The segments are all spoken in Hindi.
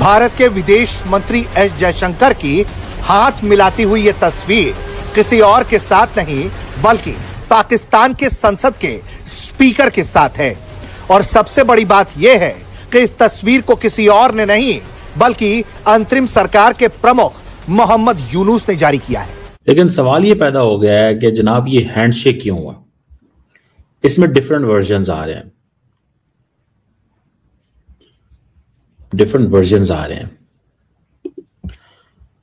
भारत के विदेश मंत्री एस जयशंकर की हाथ मिलाती हुई ये तस्वीर किसी और के साथ नहीं बल्कि पाकिस्तान के संसद के स्पीकर के साथ है। और सबसे बड़ी बात यह है कि इस तस्वीर को किसी और ने नहीं बल्कि अंतरिम सरकार के प्रमुख मोहम्मद यूनुस ने जारी किया है। लेकिन सवाल ये पैदा हो गया है कि जनाब ये हैंडशेक क्यों हुआ? इसमें डिफरेंट वर्जन्स आ रहे हैं,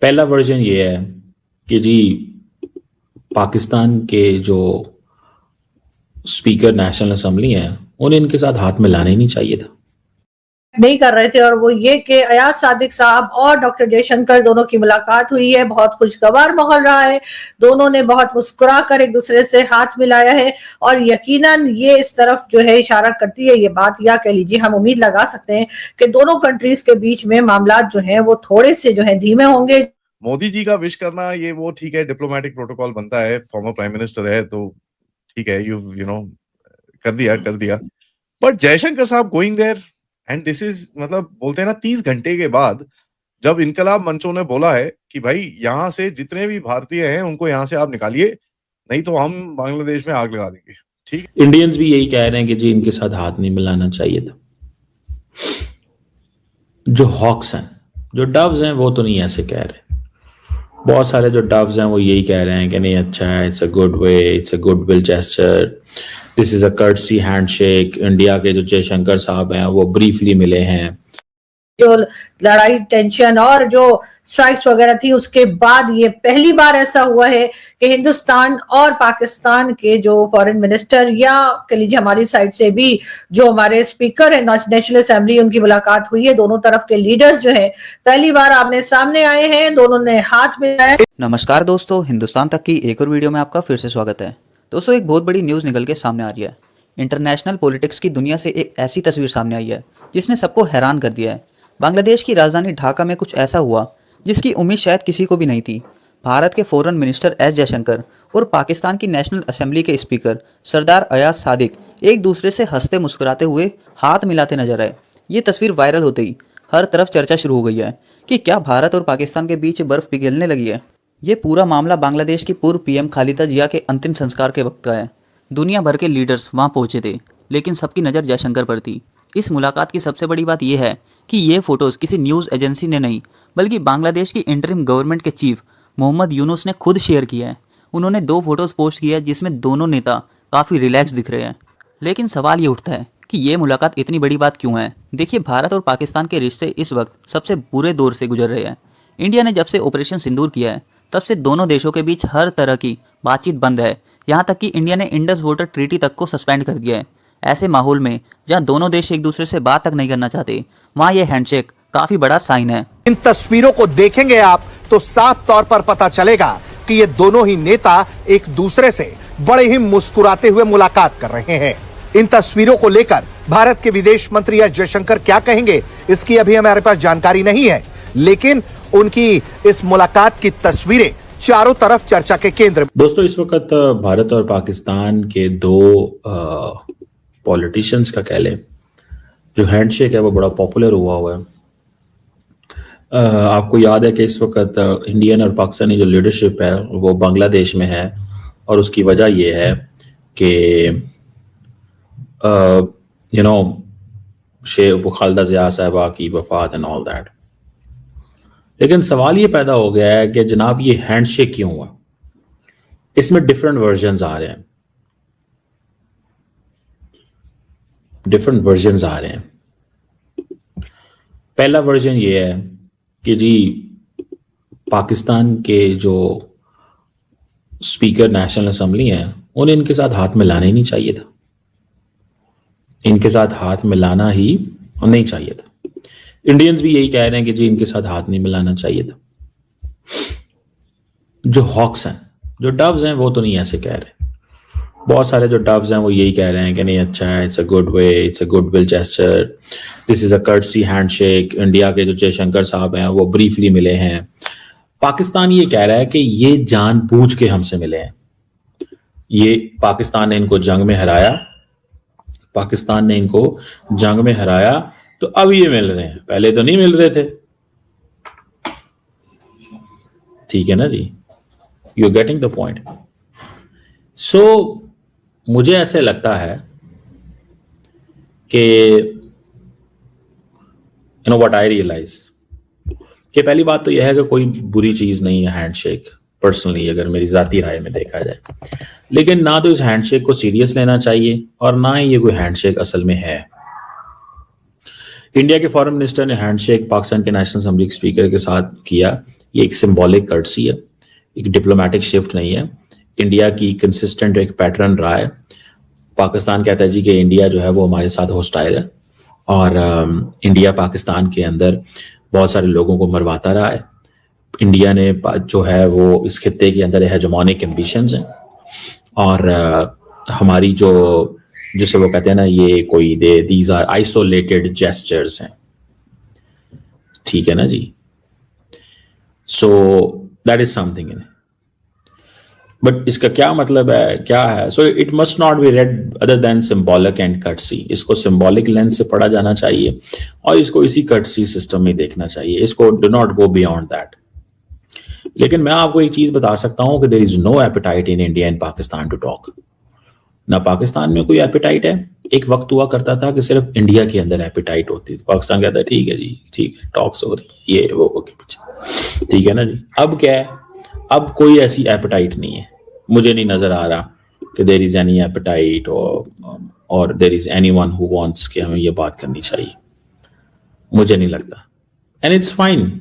पहला वर्जन ये है कि जी पाकिस्तान के जो स्पीकर नेशनल असेंबली हैं उन्हें इनके साथ हाथ मिलाना ही नहीं चाहिए था, नहीं कर रहे थे। और वो ये कि अयाज सादिक साहब और डॉक्टर जयशंकर दोनों की मुलाकात हुई है, बहुत खुशगवार माहौल रहा है, दोनों ने बहुत मुस्कुरा कर एक दूसरे से हाथ मिलाया है। और यकीनन ये इस तरफ जो है इशारा करती है ये बात, या कह लीजिए हम उम्मीद लगा सकते हैं कि दोनों कंट्रीज के बीच में मामला जो है वो थोड़े से जो है धीमे होंगे। मोदी जी का विश करना ये वो ठीक है, डिप्लोमेटिक प्रोटोकॉल बनता है, फॉर्मर प्राइम मिनिस्टर है तो ठीक है, यू नो कर दिया। बट जयशंकर साहब going there and this is, मतलब बोलते हैं ना 30 घंटे के बाद जब इनकलाब मंचों ने बोला है कि भाई यहाँ से जितने भी भारतीय हैं उनको यहाँ से आप निकालिए, नहीं तो हम बांग्लादेश में आग लगा देंगे। ठीक, इंडियंस भी यही कह रहे हैं कि जी इनके साथ हाथ नहीं मिलाना चाहिए था। जो हॉक्स हैं, जो डव्स हैं, वो तो नहीं ऐसे कह रहे। बहुत सारे जो डव्स हैं वो यही कह रहे हैं कि नहीं अच्छा है, it's a good way, it's a good will gesture, this is a courtesy handshake. India के जो जयशंकर साहब हैं वो ब्रीफली मिले हैं। जो लड़ाई टेंशन और जो स्ट्राइक्स वगैरह थी उसके बाद ये पहली बार ऐसा हुआ है कि हिंदुस्तान और पाकिस्तान के जो फॉरेन मिनिस्टर या कह लीजिए हमारी साइड से भी जो हमारे स्पीकर है नेशनल असेंबली, उनकी मुलाकात हुई है। दोनों तरफ के लीडर्स जो है पहली बार आमने सामने आए हैं, दोनों ने हाथ मिलाया। नमस्कार दोस्तों, हिंदुस्तान तक की एक और वीडियो में आपका फिर से स्वागत है। दोस्तों, एक बहुत बड़ी न्यूज़ निकल के सामने आ रही है। इंटरनेशनल पॉलिटिक्स की दुनिया से एक ऐसी तस्वीर सामने आई है जिसने सबको हैरान कर दिया है। बांग्लादेश की राजधानी ढाका में कुछ ऐसा हुआ जिसकी उम्मीद शायद किसी को भी नहीं थी। भारत के फॉरेन मिनिस्टर एस जयशंकर और पाकिस्तान की नेशनल असेंबली के स्पीकर सरदार अयाज सादिक एक दूसरे से हंसते मुस्कुराते हुए हाथ मिलाते नजर आए। ये तस्वीर वायरल होते ही हर तरफ चर्चा शुरू हो गई है कि क्या भारत और पाकिस्तान के बीच बर्फ पिघलने लगी है। ये पूरा मामला बांग्लादेश की पूर्व पीएम खालिदा जिया के अंतिम संस्कार के वक्त का है। दुनिया भर के लीडर्स वहां पहुंचे थे, लेकिन सबकी नज़र जयशंकर पर थी। इस मुलाकात की सबसे बड़ी बात यह है कि ये फोटोज़ किसी न्यूज़ एजेंसी ने नहीं बल्कि बांग्लादेश की इंटरिम गवर्नमेंट के चीफ मोहम्मद यूनुस ने खुद शेयर किया है। उन्होंने 2 फोटोज़ पोस्ट किया है जिसमें दोनों नेता काफ़ी रिलैक्स दिख रहे हैं। लेकिन सवाल ये उठता है कि ये मुलाकात इतनी बड़ी बात क्यों है। देखिए, भारत और पाकिस्तान के रिश्ते इस वक्त सबसे बुरे दौर से गुजर रहे हैं। इंडिया ने जब से ऑपरेशन सिंदूर किया है तब से दोनों देशों के बीच हर तरह की बातचीत बंद है। यहाँ तक कि इंडिया ने इंडस वाटर ट्रीटी तक को सस्पेंड कर दिया है। ऐसे माहौल में जहाँ दोनों देश एक दूसरे से बात तक नहीं करना चाहते, वहाँ यह हैंडशेक काफी बड़ा साइन है। इन तस्वीरों को देखेंगे आप तो साफ तौर पर पता चलेगा कि ये दोनों ही नेता एक दूसरे से बड़े ही मुस्कुराते हुए मुलाकात कर रहे हैं। इन तस्वीरों को लेकर भारत के विदेश मंत्री एस जयशंकर क्या कहेंगे, इसकी अभी हमारे पास जानकारी नहीं है, लेकिन उनकी इस मुलाकात की तस्वीरें चारों तरफ चर्चा के केंद्र। दोस्तों, इस वक्त भारत और पाकिस्तान के 2 पॉलिटिशियंस का कह लें जो हैंडशेक है वो बड़ा पॉपुलर हुआ है। आपको याद है कि इस वक्त इंडियन और पाकिस्तानी जो लीडरशिप है वो बांग्लादेश में है, और उसकी वजह ये है कि शेख खालिदा जिया साहिबा की वफात एंड ऑल दैट। लेकिन सवाल ये पैदा हो गया है कि जनाब ये हैंडशेक क्यों हुआ? इसमें डिफरेंट वर्जन्स आ रहे हैं, पहला वर्जन ये है कि जी पाकिस्तान के जो स्पीकर नेशनल असेंबली हैं उन्हें इनके साथ हाथ मिलाना ही नहीं चाहिए था, इनके साथ हाथ मिलाना ही नहीं चाहिए था। इंडियंस भी यही कह रहे हैं कि जी इनके साथ हाथ नहीं मिलाना चाहिए था। जो हॉक्स हैं, जो डव्स हैं, वो तो नहीं ऐसे कह रहे। बहुत सारे जो डव्स हैं वो यही कह रहे हैं कि नहीं अच्छा है, it's a good way, it's a good will gesture, this is a courtesy handshake. India के जो जयशंकर साहब हैं वो ब्रीफली मिले हैं। पाकिस्तान ये कह रहा है कि ये जानबूझ के हमसे मिले हैं, ये पाकिस्तान ने इनको जंग में हराया तो अब ये मिल रहे हैं, पहले तो नहीं मिल रहे थे। ठीक है ना जी, you are getting the point. So मुझे ऐसे लगता है कि you know what I realize कि पहली बात तो यह है कि कोई बुरी चीज नहीं है हैंडशेक, पर्सनली अगर मेरी जाती राय में देखा जाए, लेकिन ना तो इस हैंडशेक को सीरियस लेना चाहिए और ना ही ये कोई हैंडशेक असल में है। इंडिया के फॉरेन मिनिस्टर ने हैंडशेक पाकिस्तान के नेशनल असेंबली के स्पीकर के साथ किया, ये एक सिंबॉलिक कर्टसी है, एक डिप्लोमेटिक शिफ्ट नहीं है। इंडिया की कंसिस्टेंट एक पैटर्न रहा है। पाकिस्तान कहता है जी कि इंडिया जो है वो हमारे साथ होस्टाइल है और इंडिया पाकिस्तान के अंदर बहुत सारे लोगों को मरवाता रहा है। इंडिया ने जो है वो इस खित्ते के अंदर हेजेमोनिक एम्बिशंस हैं और हमारी जो जिसे वो कहते हैं ना, ये कोई दीज आर आइसोलेटेड जेस्चर्स हैं, ठीक है ना जी। So that is something in, but इसका क्या मतलब है, क्या है? So it must not be read other than symbolic and courtesy. इसको सिंबॉलिक लेंस से पढ़ा जाना चाहिए और इसको इसी कर्टसी सिस्टम में देखना चाहिए। इसको do not go beyond that. लेकिन मैं आपको एक चीज बता सकता हूं कि there is no appetite in India and Pakistan to talk. ना पाकिस्तान में कोई एपेटाइट है। एक वक्त हुआ करता था कि सिर्फ इंडिया के अंदर एपेटाइट होती थी। पाकिस्तान कहता है ठीक है जी, ठीक है, टॉक्स हो रही है, ये वो के पीछे, ठीक है ना जी। अब क्या है, अब कोई ऐसी एपेटाइट नहीं है। मुझे नहीं नजर आ रहा कि देयर इज एनी एपेटाइट और there is anyone who wants कि हमें ये बात करनी चाहिए। मुझे नहीं लगता, एंड इट्स फाइन।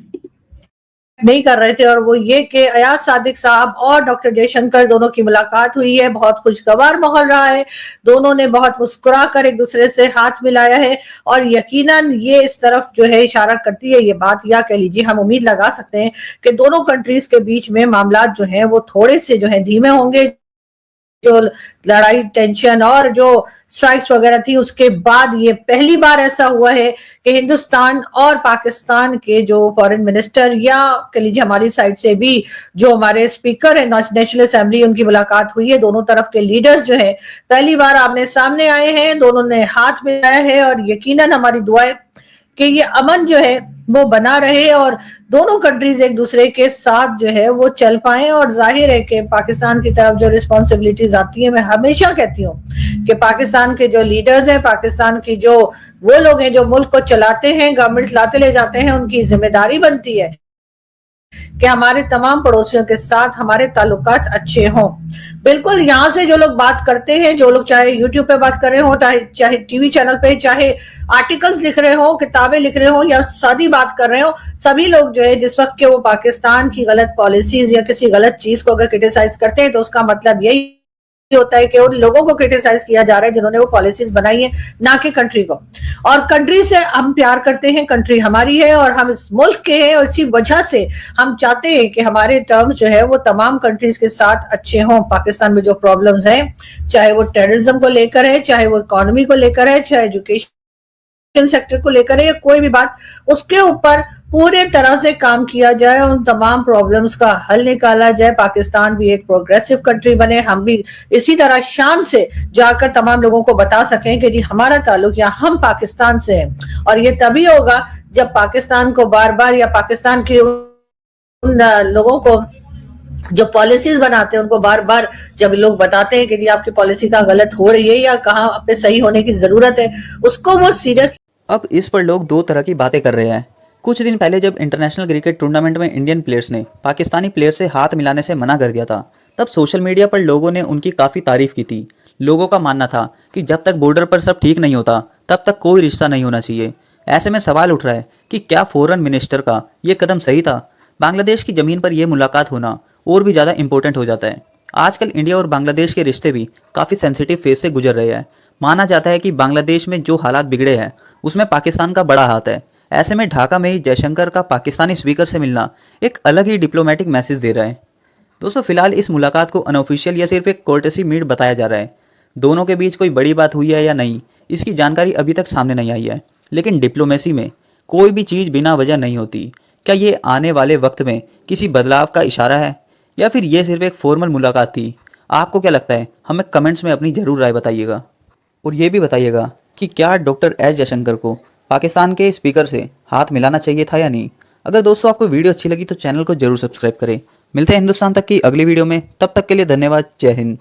नहीं कर रहे थे, और वो ये कि अयाज सादिक साहब और डॉक्टर जयशंकर दोनों की मुलाकात हुई है। बहुत खुशगवार माहौल रहा है। दोनों ने बहुत मुस्कुरा कर एक दूसरे से हाथ मिलाया है और यकीनन ये इस तरफ जो है इशारा करती है ये बात, या कह लीजिए हम उम्मीद लगा सकते हैं कि दोनों कंट्रीज के बीच में मामलात जो हैं वो थोड़े से जो है धीमे होंगे। जो लड़ाई, टेंशन और जो स्ट्राइक्स वगैरह थी उसके बाद ये पहली बार ऐसा हुआ है कि हिंदुस्तान और पाकिस्तान के जो फॉरेन मिनिस्टर या कह लीजिए हमारी साइड से भी जो हमारे स्पीकर है नेशनल असेंबली, उनकी मुलाकात हुई है। दोनों तरफ के लीडर्स जो है पहली बार आमने सामने आए हैं, दोनों ने हाथ मिलाया है और यकीनन हमारी दुआएं कि ये अमन जो है वो बना रहे और दोनों कंट्रीज एक दूसरे के साथ जो है वो चल पाए। और जाहिर है कि पाकिस्तान की तरफ जो रिस्पॉन्सिबिलिटीज आती है, मैं हमेशा कहती हूँ कि पाकिस्तान के जो लीडर्स हैं, पाकिस्तान की जो वो लोग हैं जो मुल्क को चलाते हैं, गवर्नमेंट लाते ले जाते हैं, उनकी जिम्मेदारी बनती है कि हमारे तमाम पड़ोसियों के साथ हमारे ताल्लुकात अच्छे हों। बिल्कुल यहाँ से जो लोग बात करते हैं, जो लोग चाहे यूट्यूब पे बात कर रहे हो, चाहे टीवी चैनल पे, चाहे आर्टिकल्स लिख रहे हो, किताबें लिख रहे हो या सादी बात कर रहे हो, सभी लोग जो है जिस वक्त के वो पाकिस्तान की गलत पॉलिसीज या किसी गलत चीज को अगर क्रिटिसाइज करते हैं तो उसका मतलब यही होता है कि उन लोगों को क्रिटिसाइज किया जा रहा है जिन्होंने वो पॉलिसीज बनाई है, ना कि कंट्री को। और कंट्री से हम प्यार करते हैं, कंट्री हमारी है और हम इस मुल्क के हैं और इसी वजह से हम चाहते हैं कि हमारे टर्म्स जो है वो तमाम कंट्रीज के साथ अच्छे हों। पाकिस्तान में जो प्रॉब्लम्स हैं, चाहे वो टेररिज्म को लेकर है, चाहे वो इकोनॉमी को लेकर है, चाहे एजुकेशन सेक्टर को लेकर है या कोई भी बात, उसके ऊपर पूरे तरह से काम किया जाए, उन तमाम प्रॉब्लम्स का हल निकाला जाए। पाकिस्तान भी एक प्रोग्रेसिव कंट्री बने, हम भी इसी तरह शान से जाकर तमाम लोगों को बता सकें कि जी हमारा ताल्लुक या हम पाकिस्तान से हैं। और ये तभी होगा जब पाकिस्तान को बार बार या पाकिस्तान के उन लोगों को जो पॉलिसीज बनाते हैं उनको बार बार जब लोग बताते हैं कि जी आपकी पॉलिसी कहाँ गलत हो रही है या कहाँ पे सही होने की जरूरत है, उसको वो सीरियस। अब इस पर लोग दो तरह की बातें कर रहे हैं। कुछ दिन पहले जब इंटरनेशनल क्रिकेट टूर्नामेंट में इंडियन प्लेयर्स ने पाकिस्तानी प्लेयर से हाथ मिलाने से मना कर दिया था, तब सोशल मीडिया पर लोगों ने उनकी काफ़ी तारीफ की थी। लोगों का मानना था कि जब तक बॉर्डर पर सब ठीक नहीं होता तब तक कोई रिश्ता नहीं होना चाहिए। ऐसे में सवाल उठ रहा है कि क्या फॉरेन मिनिस्टर का ये कदम सही था? बांग्लादेश की ज़मीन पर यह मुलाकात होना और भी ज़्यादा इंपॉर्टेंट हो जाता है। आजकल इंडिया और बांग्लादेश के रिश्ते भी काफ़ी सेंसिटिव फेज से गुजर रहे हैं। माना जाता है कि बांग्लादेश में जो हालात बिगड़े हैं उसमें पाकिस्तान का बड़ा हाथ है। ऐसे में ढाका में ही जयशंकर का पाकिस्तानी स्पीकर से मिलना एक अलग ही डिप्लोमेटिक मैसेज दे रहा है। दोस्तों, फिलहाल इस मुलाकात को अनऑफिशियल या सिर्फ एक कोर्टेसी मीट बताया जा रहा है। दोनों के बीच कोई बड़ी बात हुई है या नहीं, इसकी जानकारी अभी तक सामने नहीं आई है। लेकिन डिप्लोमेसी में कोई भी चीज़ बिना वजह नहीं होती। क्या ये आने वाले वक्त में किसी बदलाव का इशारा है या फिर ये सिर्फ एक फॉर्मल मुलाकात थी? आपको क्या लगता है? हमें कमेंट्स में अपनी ज़रूर राय बताइएगा। और ये भी बताइएगा कि क्या डॉक्टर एस जयशंकर को पाकिस्तान के स्पीकर से हाथ मिलाना चाहिए था या नहीं। अगर दोस्तों आपको वीडियो अच्छी लगी तो चैनल को जरूर सब्सक्राइब करें मिलते हैं हिंदुस्तान तक की अगली वीडियो में, तब तक के लिए धन्यवाद। जय हिंद।